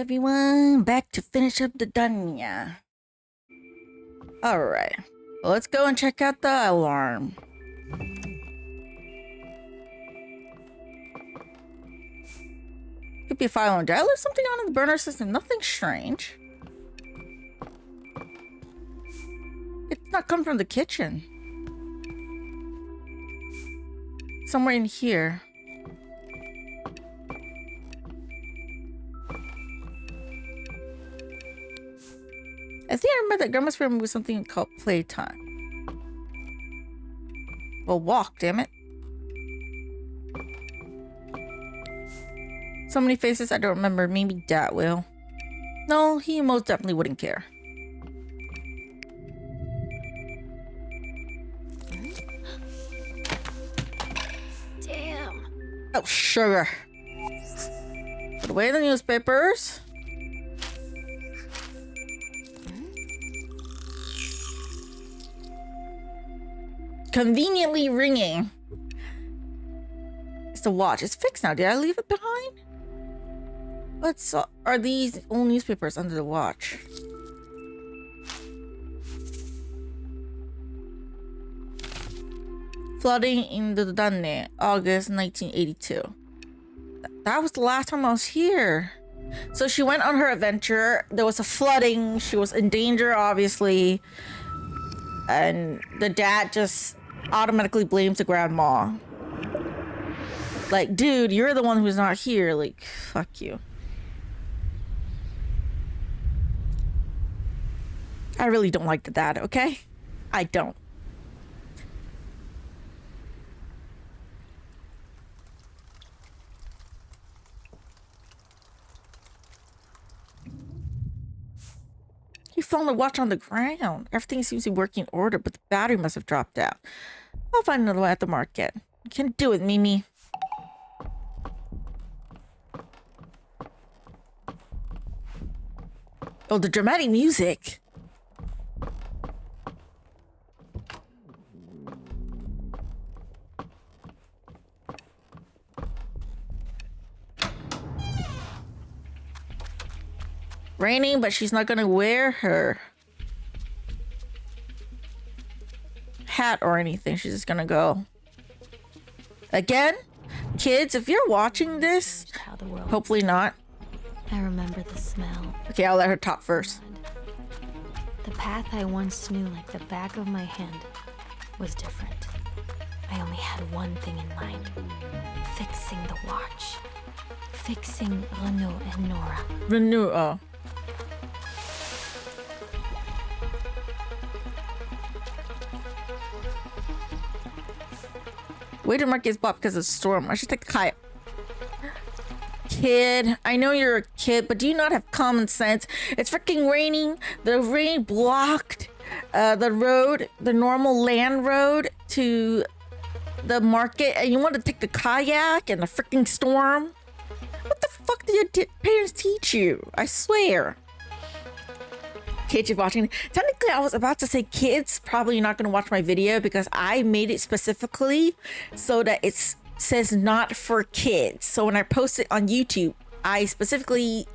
everyone, back to finish up the Dordogne. Alright, well, let's go and check out the alarm. Could be a file on. Did I leave something on in the burner system? Nothing strange. It's not coming from the kitchen. Somewhere in here. I think I remember that Grandma's room was something called playtime. Well, walk, damn it. So many faces I don't remember. Maybe Dad will. No, he most definitely wouldn't care. Damn. Oh, sugar. Put away the newspapers. Conveniently ringing. It's the watch. It's fixed now. Did I leave it behind? What's are these old newspapers under the watch? Flooding in the Dordogne, August 1982. That was the last time I was here. So she went on her adventure. There was a flooding. She was in danger, obviously. And the dad just automatically blames the grandma. Like, dude, you're the one who's not here. Like, fuck you. I really don't like the dad, okay? I don't. He found the watch on the ground. Everything seems to be working in order, but the battery must have dropped out. I'll find another one at the market. You can do it, Mimi. Oh, the dramatic music. Raining, but she's not gonna wear her hat or anything. She's just gonna go. Again, kids, if you're watching this, hopefully not. I remember the smell. Okay, I'll let her talk first. The path I once knew like the back of my hand was different. I only had one thing in mind. Fixing the watch. Fixing Renaud and Nora. Renew, oh. Way to mark is blocked because of the storm. I should take the kayak. Kid, I know you're a kid, but do you not have common sense? It's freaking raining. The rain blocked the road, the normal land road to the market, and you want to take the kayak in the freaking storm? What the fuck did your parents teach you? I swear. Kids, you're watching. Technically, I was about to say kids probably not going to watch my video because I made it specifically so that it says not for kids. So when I post it on YouTube, I specifically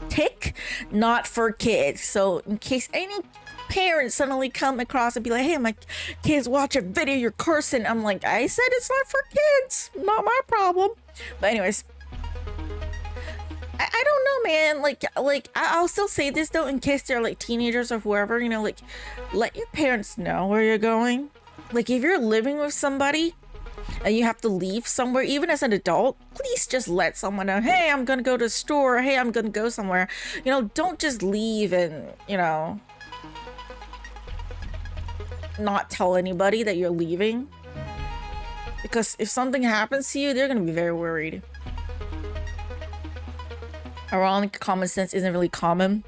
tick not for kids. So in case any parents suddenly come across and be like, hey, my kids watch a video, you're cursing. I'm like, I said it's not for kids. Not my problem. But anyways. I don't know, man. Like I'll still say this though, in case they're like teenagers or whoever, you know, like let your parents know where you're going. Like if you're living with somebody and you have to leave somewhere, even as an adult, please just let someone know, hey, I'm gonna go to the store, hey, I'm gonna go somewhere. You know, don't just leave and, you know, not tell anybody that you're leaving. Because if something happens to you, they're gonna be very worried. Ironic, common sense isn't really common.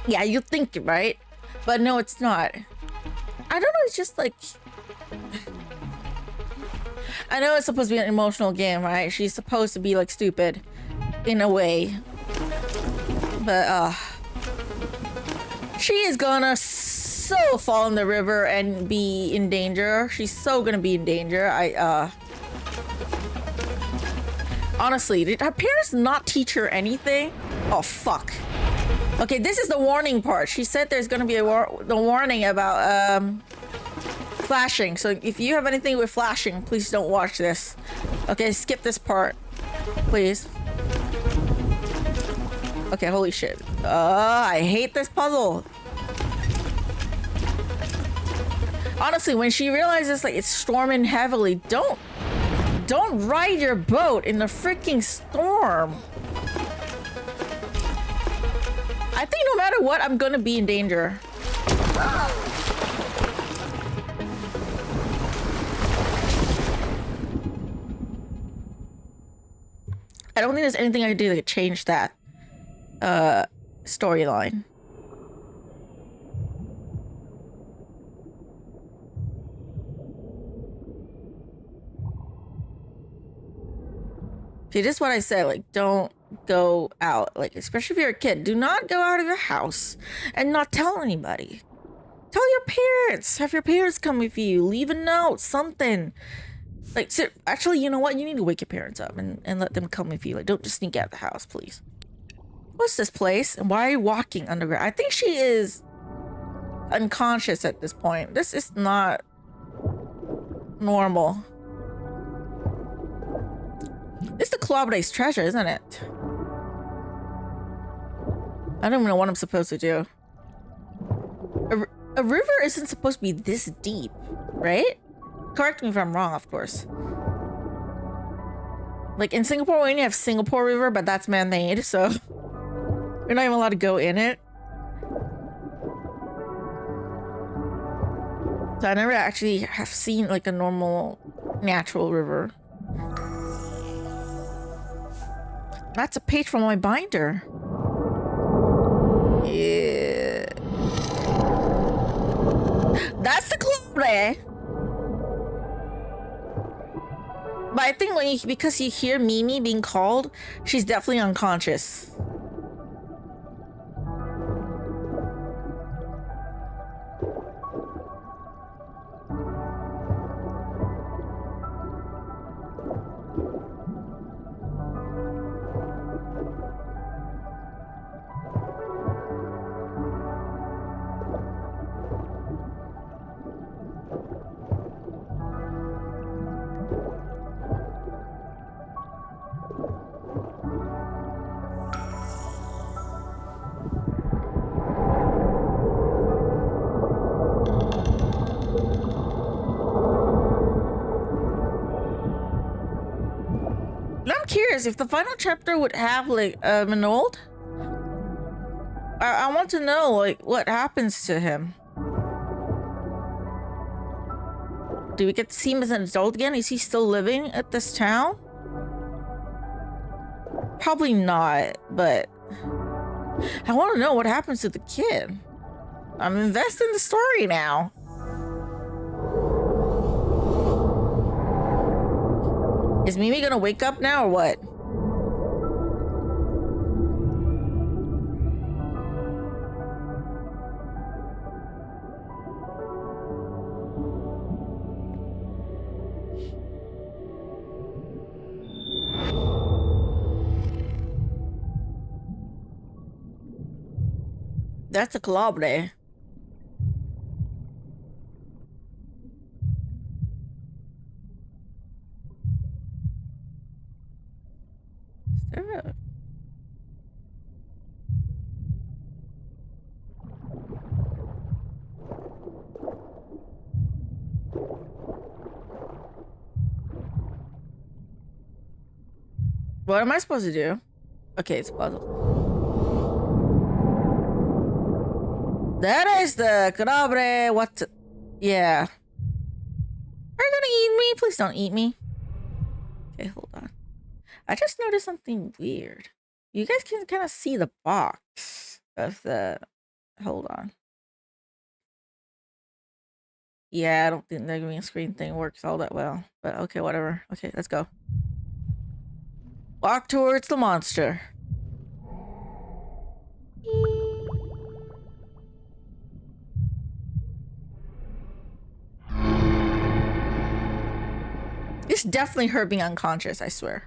Yeah, you think it, right? But no, it's not. I don't know, it's just like... I know it's supposed to be an emotional game, right? She's supposed to be like stupid in a way. But she is gonna so fall in the river and be in danger. She's so gonna be in danger. Honestly, did her parents not teach her anything? Oh, fuck. Okay, this is the warning part. She said there's gonna be the warning about, flashing. So if you have anything with flashing, please don't watch this. Okay, skip this part. Please. Okay, holy shit. I hate this puzzle. Honestly, when she realizes like it's storming heavily, don't ride your boat in the freaking storm. I think no matter what, I'm gonna be in danger. I don't think there's anything I can do to change that storyline. See, this is what I said, like, don't go out. Like, especially if you're a kid, do not go out of your house and not tell anybody. Tell your parents. Have your parents come with you. Leave a note, something. Like, so, actually, you know what? You need to wake your parents up and let them come with you. Like, don't just sneak out of the house, please. What's this place? And why are you walking underground? I think she is unconscious at this point. This is not normal. It's the Clawblade's treasure, isn't it? I don't even know what I'm supposed to do. A river isn't supposed to be this deep, right? Correct me if I'm wrong, of course. Like in Singapore, we only have Singapore River, but that's man-made, so we're not even allowed to go in it. So I never actually have seen like a normal natural river. That's a page from my binder. Yeah. That's the clue there. But I think when because you hear Mimi being called, she's definitely unconscious. If the final chapter would have like Minold, I want to know like what happens to him. Do we get to see him as an adult again? Is he still living at this town? Probably not, but I want to know what happens to the kid. I'm invested in the story now. Is Mimi gonna wake up now or what? That's a calabre. What am I supposed to do? Okay, it's a puzzle. That is the calabre. What? Yeah. Are you gonna eat me? Please don't eat me. Okay, hold on. I just noticed something weird. You guys can kind of see the box of the... Hold on. Yeah, I don't think the green screen thing works all that well. But okay, whatever. Okay, let's go. Walk towards the monster. It's definitely her being unconscious, I swear.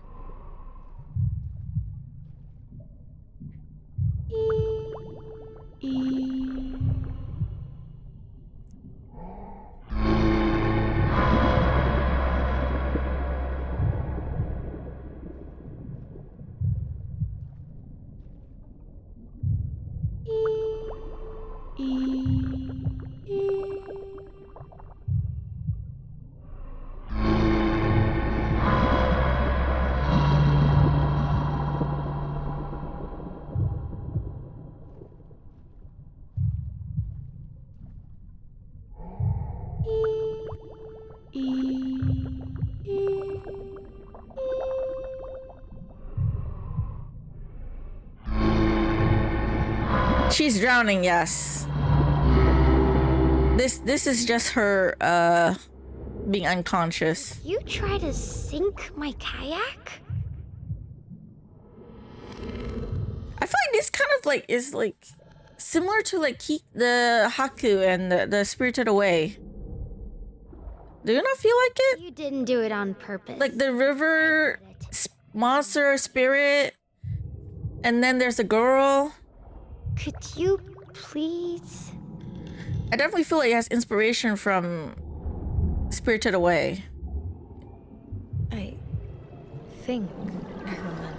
She's drowning, yes. This is just her being unconscious. You try to sink my kayak? I feel like this kind of like is like similar to like the Haku and the Spirited Away. Do you not feel like it? You didn't do it on purpose. Like the river monster spirit, and then there's a girl. Could you please? I definitely feel like it has inspiration from Spirited Away. I think I remember.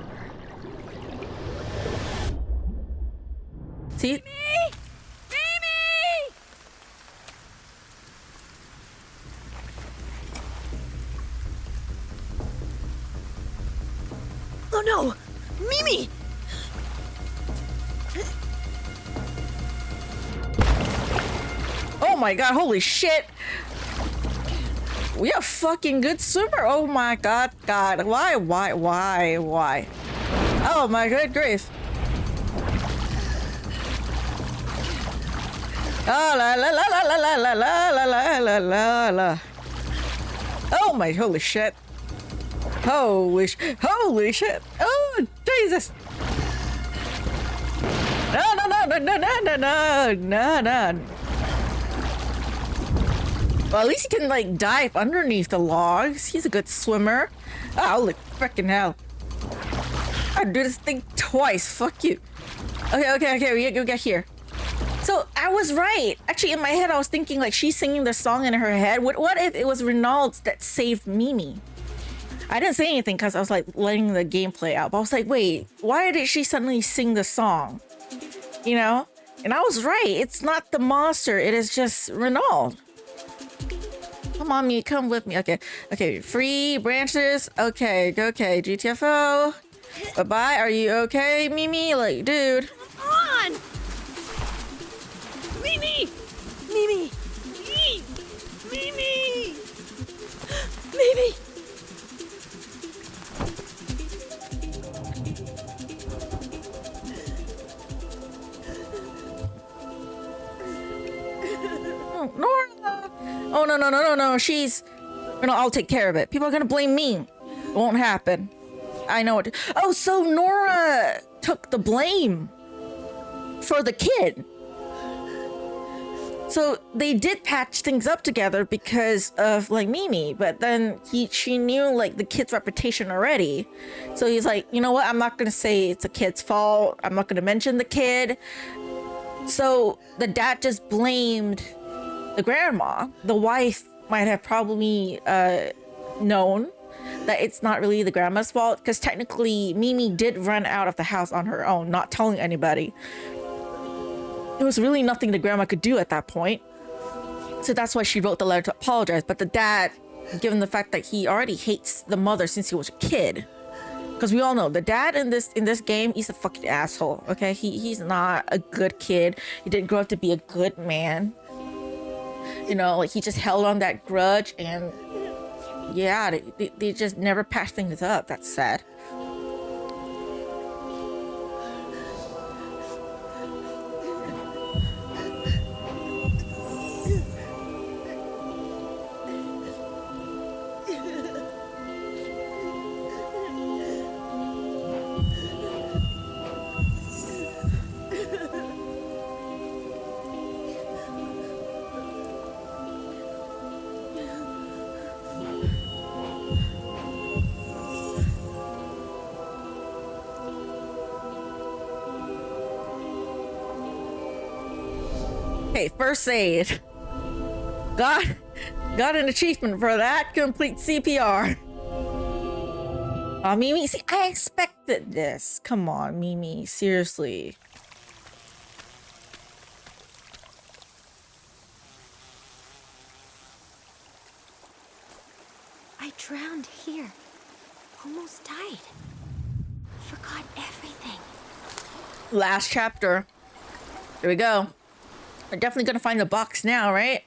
See? Mimi! Mimi! Oh no! Mimi! Oh my god, holy shit! We are fucking good swimmer. Oh my god, why? Oh my good grief. Oh la la la la la la la la la la la la. Oh my holy shit. Holy shit. Oh Jesus. No. Well, at least he can like dive underneath the logs. He's a good swimmer. Oh, holy freaking hell. I'd do this thing twice. Fuck you. Okay. We get here. So I was right. Actually, in my head, I was thinking like she's singing the song in her head. What if it was Renault that saved Mimi? I didn't say anything because I was like letting the game play out. But I was like, wait, why did she suddenly sing the song? You know? And I was right. It's not the monster. It is just Renault. Come on, me. Come with me. Okay. Free branches. Okay. GTFO. Bye-bye. Are you okay, Mimi? Like, dude. Come on! Mimi! Mimi! Mimi! Mimi! Oh, Nora! Oh, no. She's... I'll take care of it. People are gonna blame me. It won't happen. I know it. Oh, so Nora took the blame for the kid. So they did patch things up together because of like Mimi, but then she knew like the kid's reputation already. So he's like, you know what? I'm not gonna say it's a kid's fault. I'm not gonna mention the kid. So the dad just blamed the grandma. The wife might have probably known that it's not really the grandma's fault because technically Mimi did run out of the house on her own, not telling anybody. There was really nothing the grandma could do at that point. So that's why she wrote the letter to apologize. But the dad, given the fact that he already hates the mother since he was a kid, because we all know the dad in this game, he's a fucking asshole. Okay, he's not a good kid. He didn't grow up to be a good man. You know, like he just held on that grudge, and yeah, they just never patched things up. That's sad. Okay, first aid. Got an achievement for that. Complete CPR. Oh, Mimi, see, I expected this. Come on, Mimi, seriously. I drowned here. Almost died. Forgot everything. Last chapter. Here we go. We're definitely gonna find the box now, right?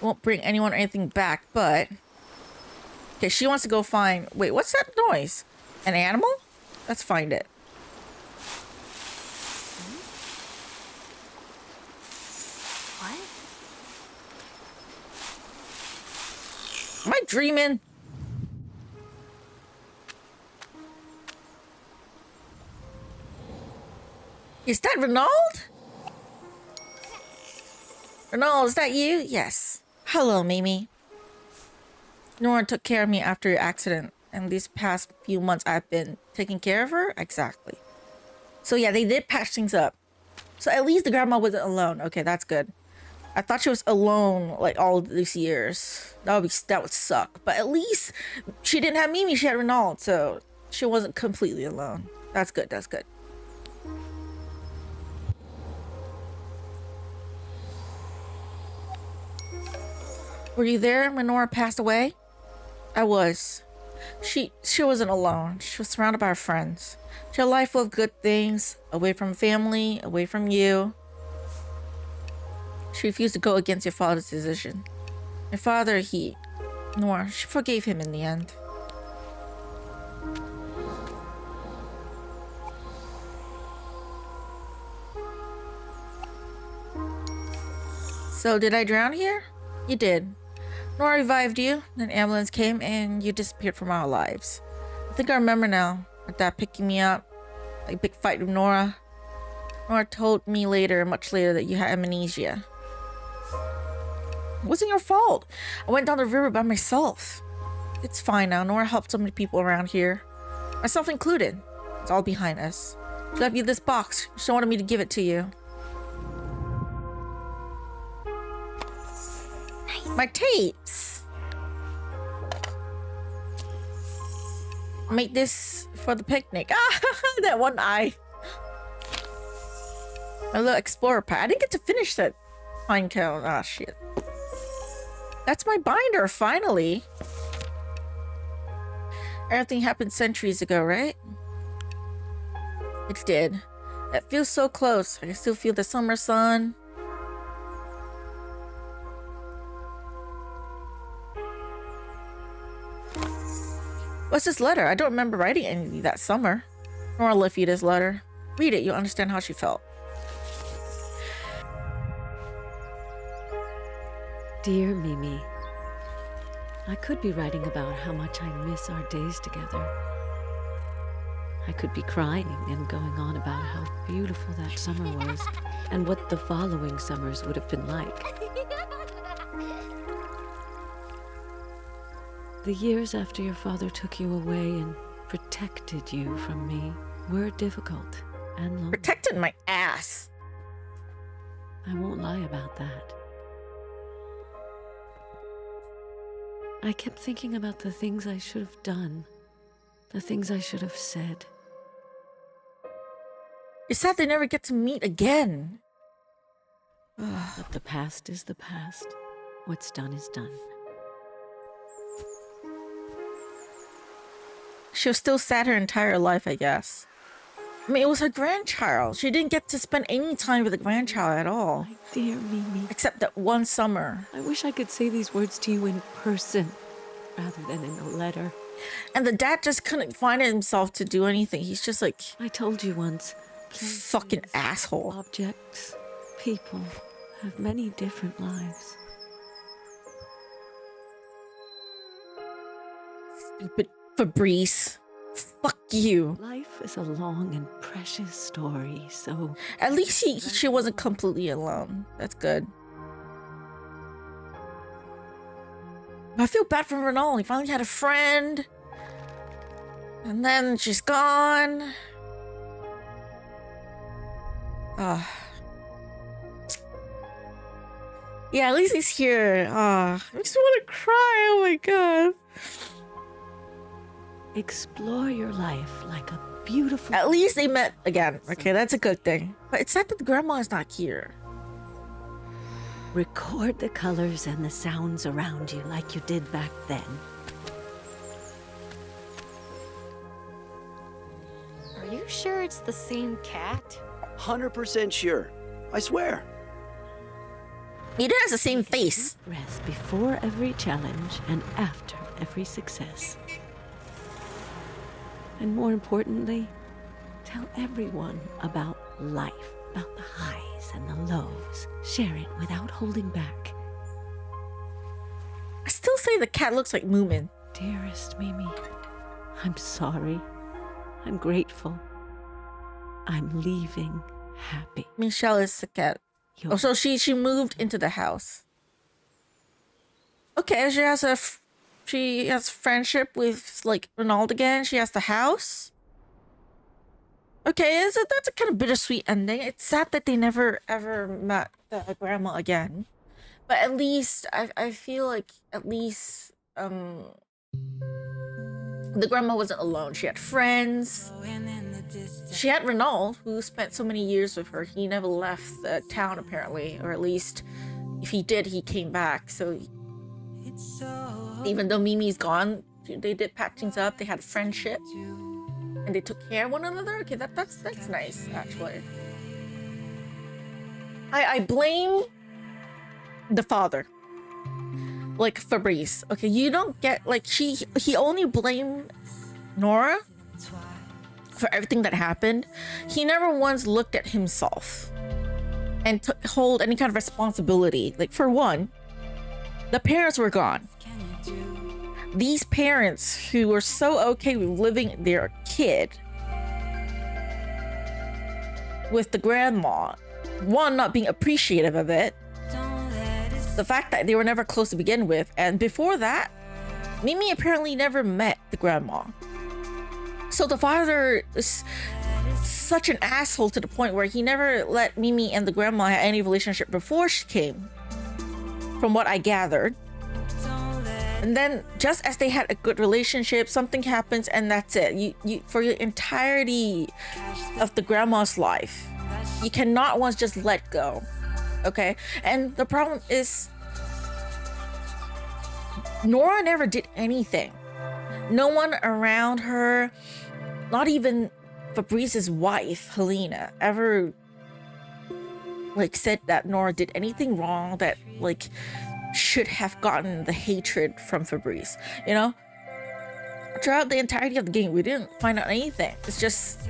Won't bring anyone or anything back, but... Okay, she wants to go find... Wait, what's that noise? An animal? Let's find it. I dreaming? Is that Renaud? Renaud, is that you? Yes. Hello, Mimi. Nora took care of me after your accident, and these past few months I've been taking care of her? Exactly. So yeah, they did patch things up. So at least the grandma wasn't alone. Okay, that's good. I thought she was alone like all these years. That would suck. But at least she didn't have Mimi, she had Renaud, so she wasn't completely alone. That's good, that's good. Were you there when Nora passed away? I was. She wasn't alone. She was surrounded by her friends. She had a life full of good things, away from family, away from you. She refused to go against your father's decision. Your father, Nora, she forgave him in the end. So did I drown here? You did. Nora revived you, then an ambulance came and you disappeared from our lives. I think I remember now, with that picking me up, like big fight with Nora. Nora told me later, much later, that you had amnesia. It wasn't your fault. I went down the river by myself. It's fine now. Nora helped so many people around here, myself included. It's all behind us. She left you this box. She wanted me to give it to you. My tapes. Make this for the picnic. Ah, that one eye. My little explorer pack. I didn't get to finish that pine cone. Ah, shit. That's my binder, finally. Everything happened centuries ago, right? It did. It feels so close. I can still feel the summer sun. What's this letter? I don't remember writing anything that summer. Nora left you this letter. Read it, you'll understand how she felt. Dear Mimi, I could be writing about how much I miss our days together. I could be crying and going on about how beautiful that summer was and what the following summers would have been like. The years after your father took you away and protected you from me were difficult and lonely. Protected my ass. I won't lie about that. I kept thinking about the things I should have done, the things I should have said. It's sad they never get to meet again. But the past is the past. What's done is done. She was still sad her entire life, I guess. I mean, it was her grandchild. She didn't get to spend any time with the grandchild at all. My dear Mimi. Except that one summer. I wish I could say these words to you in person, rather than in a letter. And the dad just couldn't find it himself to do anything. He's just like... I told you once. Fucking asshole. Objects, people, have many different lives. Stupid Fabrice. Fuck you. Life is a long and precious story, so... At least she wasn't completely alone. That's good. I feel bad for Renaud. He finally had a friend. And then she's gone. Yeah, at least he's here. I just want to cry. Oh my god. Explore your life like a beautiful... At least they met again. Okay, that's a good thing. But it's sad that the grandma is not here. Record the colors and the sounds around you like you did back then. Are you sure it's the same cat? 100% sure. I swear. He has the same face. Breath before every challenge and after every success. And more importantly, tell everyone about life, about the highs and the lows. Share it without holding back. I still say Literally, the cat looks like Moomin. Dearest Mimi, I'm sorry. I'm grateful. I'm leaving happy. Michelle is the cat. Oh, so she moved into the house. Okay, she has friendship with like Ronald again. She has the house. Okay, that's a kind of bittersweet ending. It's sad that they never ever met the grandma again. But at least I feel like at least the grandma wasn't alone. She had friends. She had Renaud, who spent so many years with her. He never left the town apparently, or at least if he did, he came back. So even though Mimi's gone, they did patch things up. They had friendship, and they took care of one another. Okay, that's nice actually. I blame the father, like Fabrice. Okay, you don't get like he only blamed Nora for everything that happened. He never once looked at himself and hold any kind of responsibility. Like, for one, the parents were gone. These parents who were so okay with living their kid with the grandma, one, not being appreciative of it, the fact that they were never close to begin with, and before that, Mimi apparently never met the grandma. So the father is such an asshole to the point where he never let Mimi and the grandma have any relationship before she came, from what I gathered. And then just as they had a good relationship, something happens and that's it. You for the entirety of the grandma's life, you cannot once just let go. Okay? And the problem is Nora never did anything. No one around her, not even Fabrice's wife, Helena, ever like said that Nora did anything wrong that like should have gotten the hatred from Fabrice, you know? Throughout the entirety of the game, we didn't find out anything. It's just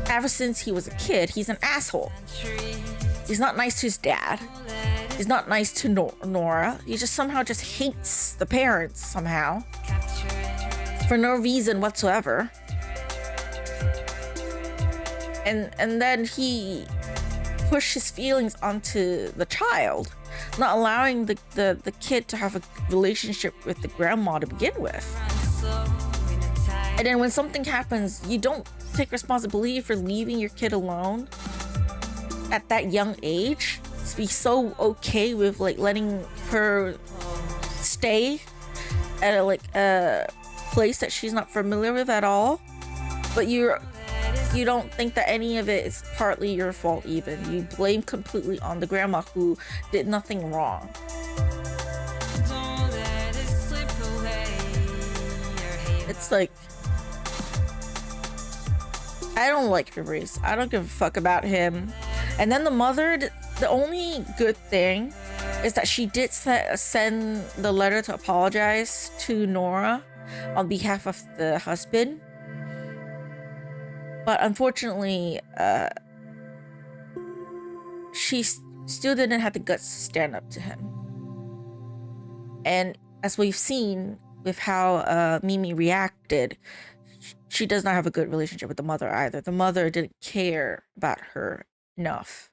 ever since he was a kid, he's an asshole. He's not nice to his dad. He's not nice to Nora. He just somehow just hates the parents somehow. For no reason whatsoever. And then he pushed his feelings onto the child, not allowing the kid to have a relationship with the grandma to begin with. And then when something happens, you don't take responsibility for leaving your kid alone at that young age. To be so okay with like letting her stay at a place that she's not familiar with at all, but you don't think that any of it is partly your fault. Even you blame completely on the grandma who did nothing wrong. It's like, I don't like Fabrice. I don't give a fuck about him. And then the mother, the only good thing is that she did send the letter to apologize to Nora on behalf of the husband. But unfortunately, she still didn't have the guts to stand up to him. And as we've seen with how Mimi reacted, she does not have a good relationship with the mother either. The mother didn't care about her enough.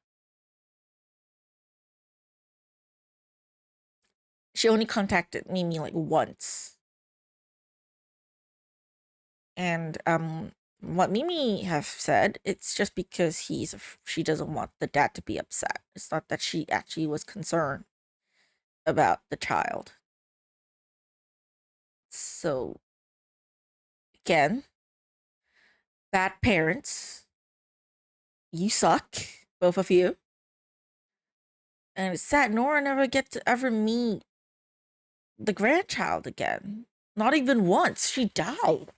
She only contacted Mimi like once. And what Mimi have said, it's just because she doesn't want the dad to be upset. It's not that she actually was concerned about the child. So again, bad parents, you suck, both of you. And it's sad Nora never get to ever meet the grandchild again. Not even once. She died.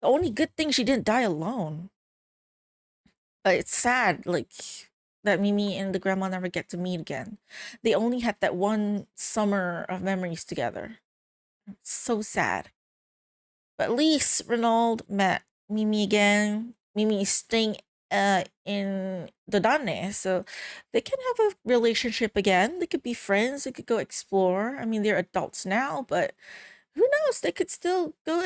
The only good thing, she didn't die alone. But it's sad, like, that Mimi and the grandma never get to meet again. They only had that one summer of memories together. It's so sad. But at least Renaud met Mimi again. Mimi is staying in Dordogne, so they can have a relationship again. They could be friends. They could go explore. I mean, they're adults now, but who knows? They could still go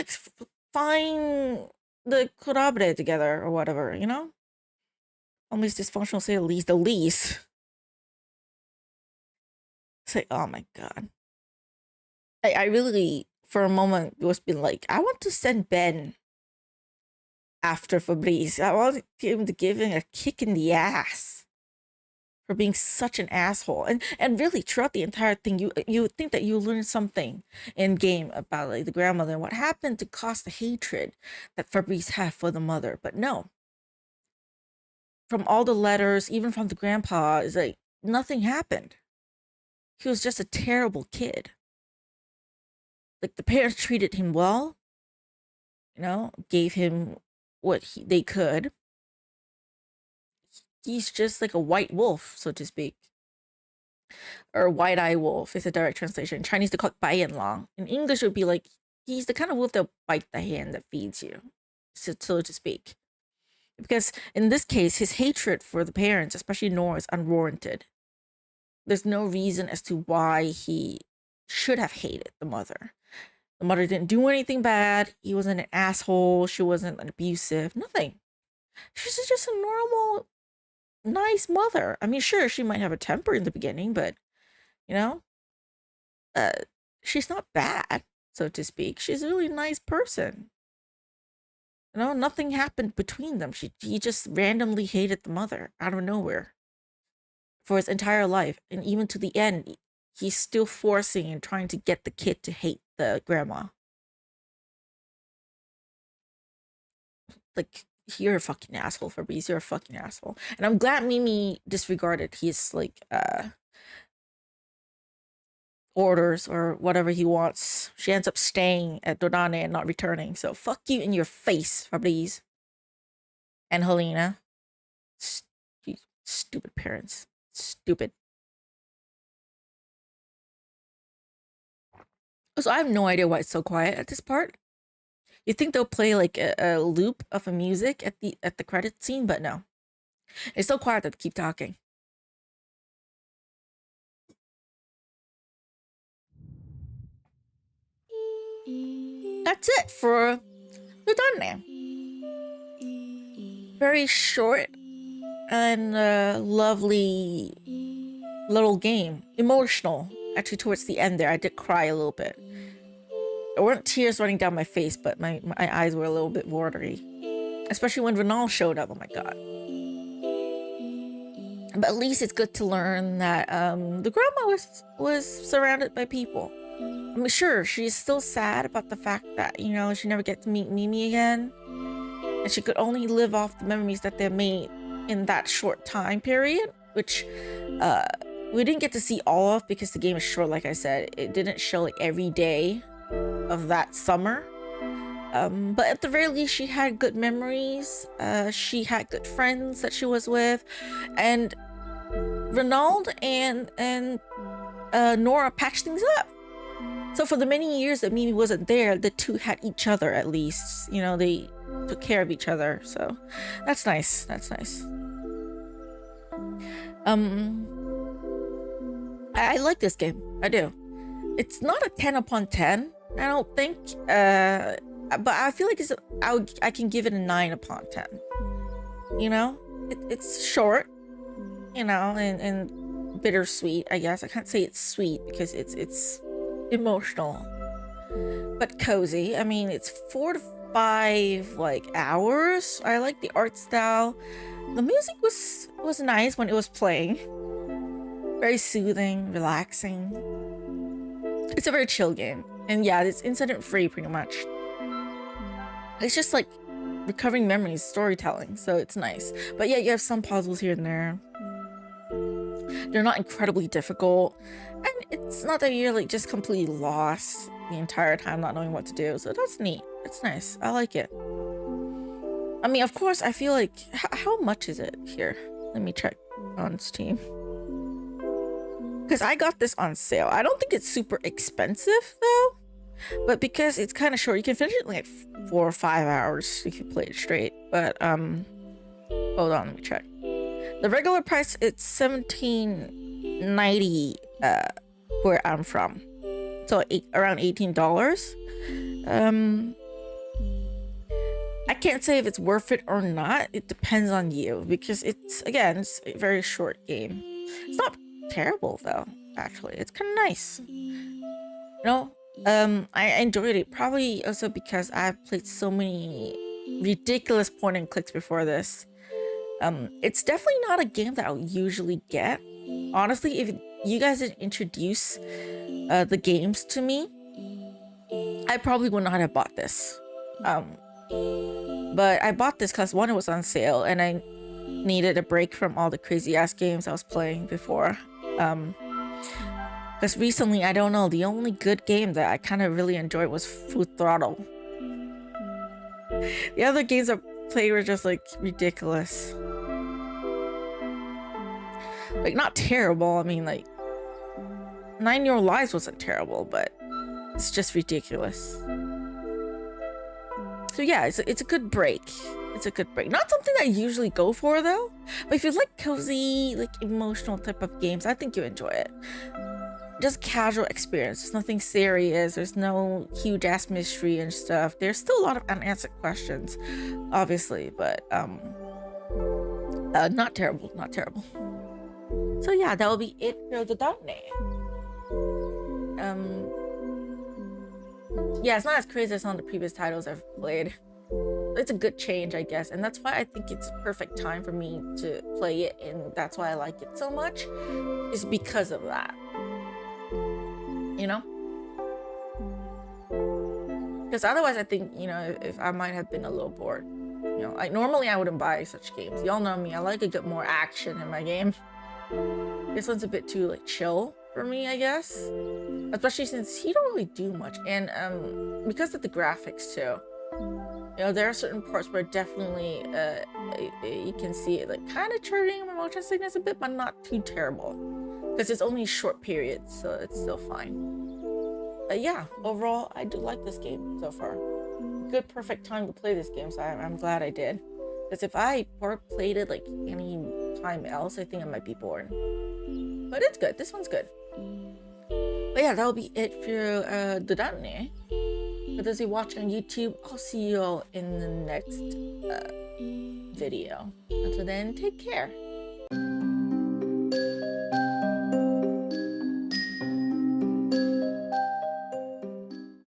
find the Corabre together or whatever. You know, almost dysfunctional, say the least. It's like, oh my god. I really, for a moment, was been like, I want to send Ben after Fabrice. I want him to give him a kick in the ass for being such an asshole. And really, throughout the entire thing, you would think that you learn something in game about like the grandmother and what happened to cause the hatred that Fabrice had for the mother. But no, from all the letters, even from the grandpa, is like nothing happened. He was just a terrible kid. Like the parents treated him well, you know, gave him what they could. He's just like a white wolf, so to speak. Or white-eye wolf is a direct translation. In Chinese, they call it bai yan long. In English, it would be like, he's the kind of wolf that'll bite the hand that feeds you, so to speak. Because in this case, his hatred for the parents, especially Nora, is unwarranted. There's no reason as to why he should have hated the mother. The mother didn't do anything bad. He wasn't an asshole. She wasn't abusive. Nothing. She's just a normal, nice mother. I mean, sure, she might have a temper in the beginning, but, you know, she's not bad, so to speak. She's a really nice person. You know, nothing happened between them. He just randomly hated the mother out of nowhere for his entire life. And even to the end, he's still forcing and trying to get the kid to hate the grandma. Like, you're a fucking asshole, Fabrice. You're a fucking asshole. And I'm glad Mimi disregarded his, like, orders or whatever he wants. She ends up staying at Dordogne and not returning. So fuck you in your face, Fabrice. And Helena. Stupid parents. Stupid. So I have no idea why it's so quiet at this part. You think they'll play like a loop of a music at the credit scene, but no. It's so quiet that they keep talking. That's it for Dordogne. Very short and lovely little game. Emotional. Actually, towards the end there, I did cry a little bit. There weren't tears running down my face, but my eyes were a little bit watery. Especially when Renal showed up. Oh my god. But at least it's good to learn that the grandma was surrounded by people. I mean, sure, she's still sad about the fact that, you know, she never gets to meet Mimi again. And she could only live off the memories that they made in that short time period, which we didn't get to see all of because the game is short, like I said. It didn't show like every day of that summer. But at the very least, she had good memories. She had good friends that she was with. And Renaud and Nora patched things up. So for the many years that Mimi wasn't there, the two had each other at least. You know, they took care of each other. So that's nice. That's nice. I like this game. I do. It's not a 10 upon 10, I don't think. But I feel like I can give it a 9 upon 10. You know? It's short, you know, and bittersweet, I guess. I can't say it's sweet because it's emotional. But cozy. I mean, it's 4 to 5 like hours. I like the art style. The music was nice when it was playing. Very soothing, relaxing. It's a very chill game. And yeah, it's incident free pretty much. It's just like recovering memories, storytelling, so it's nice. But yeah, you have some puzzles here and there. They're not incredibly difficult. And it's not that you're like just completely lost the entire time not knowing what to do. So that's neat. It's nice. I like it. I mean, of course, I feel like... How much is it here? Let me check on Steam. Because I got this on sale. I don't think it's super expensive, though. But because it's kind of short, you can finish it in like 4 or 5 hours if you play it straight. But, well, hold on, let me check. The regular price, it's $17.90 where I'm from. So around $18. I can't say if it's worth it or not. It depends on you because it's a very short game. It's not terrible though, actually. It's kind of nice. You know, I enjoyed it probably also because I've played so many ridiculous point and clicks before this. It's definitely not a game that I'll usually get. Honestly, if you guys didn't introduce the games to me, I probably would not have bought this. But I bought this because one, it was on sale and I needed a break from all the crazy ass games I was playing before. Because recently, I don't know, the only good game that I kind of really enjoyed was Full Throttle. The other games I played were just like ridiculous. Like not terrible, I mean like 9 Year Old Lives wasn't terrible, but it's just ridiculous. So yeah, it's a good break. It's a good break. Not something I usually go for though. But if you like cozy, like emotional type of games, I think you enjoy it. Just casual experience. There's nothing serious. There's no huge ass mystery and stuff. There's still a lot of unanswered questions, obviously, but not terrible. Not terrible. So yeah, that will be it for the Dordogne. Yeah, it's not as crazy as some of the previous titles I've played. It's a good change, I guess, and that's why I think it's a perfect time for me to play it, and that's why I like it so much, is because of that. You know? Because otherwise I think, you know, if I might have been a little bored. You know, like normally I wouldn't buy such games. Y'all know me, I like a bit more action in my game. This one's a bit too like chill for me, I guess. Especially since he don't really do much, and because of the graphics too. You know, there are certain parts where definitely you can see it like kind of triggering my motion sickness a bit, but not too terrible. Because it's only short periods, so it's still fine. But yeah, overall, I do like this game so far. Good, perfect time to play this game, so I'm glad I did. Because if I played it like any time else, I think I might be bored. But it's good. This one's good. But yeah, that'll be it for the Dordogne. For those who watch on YouTube, I'll see you all in the next video. Until then, take care.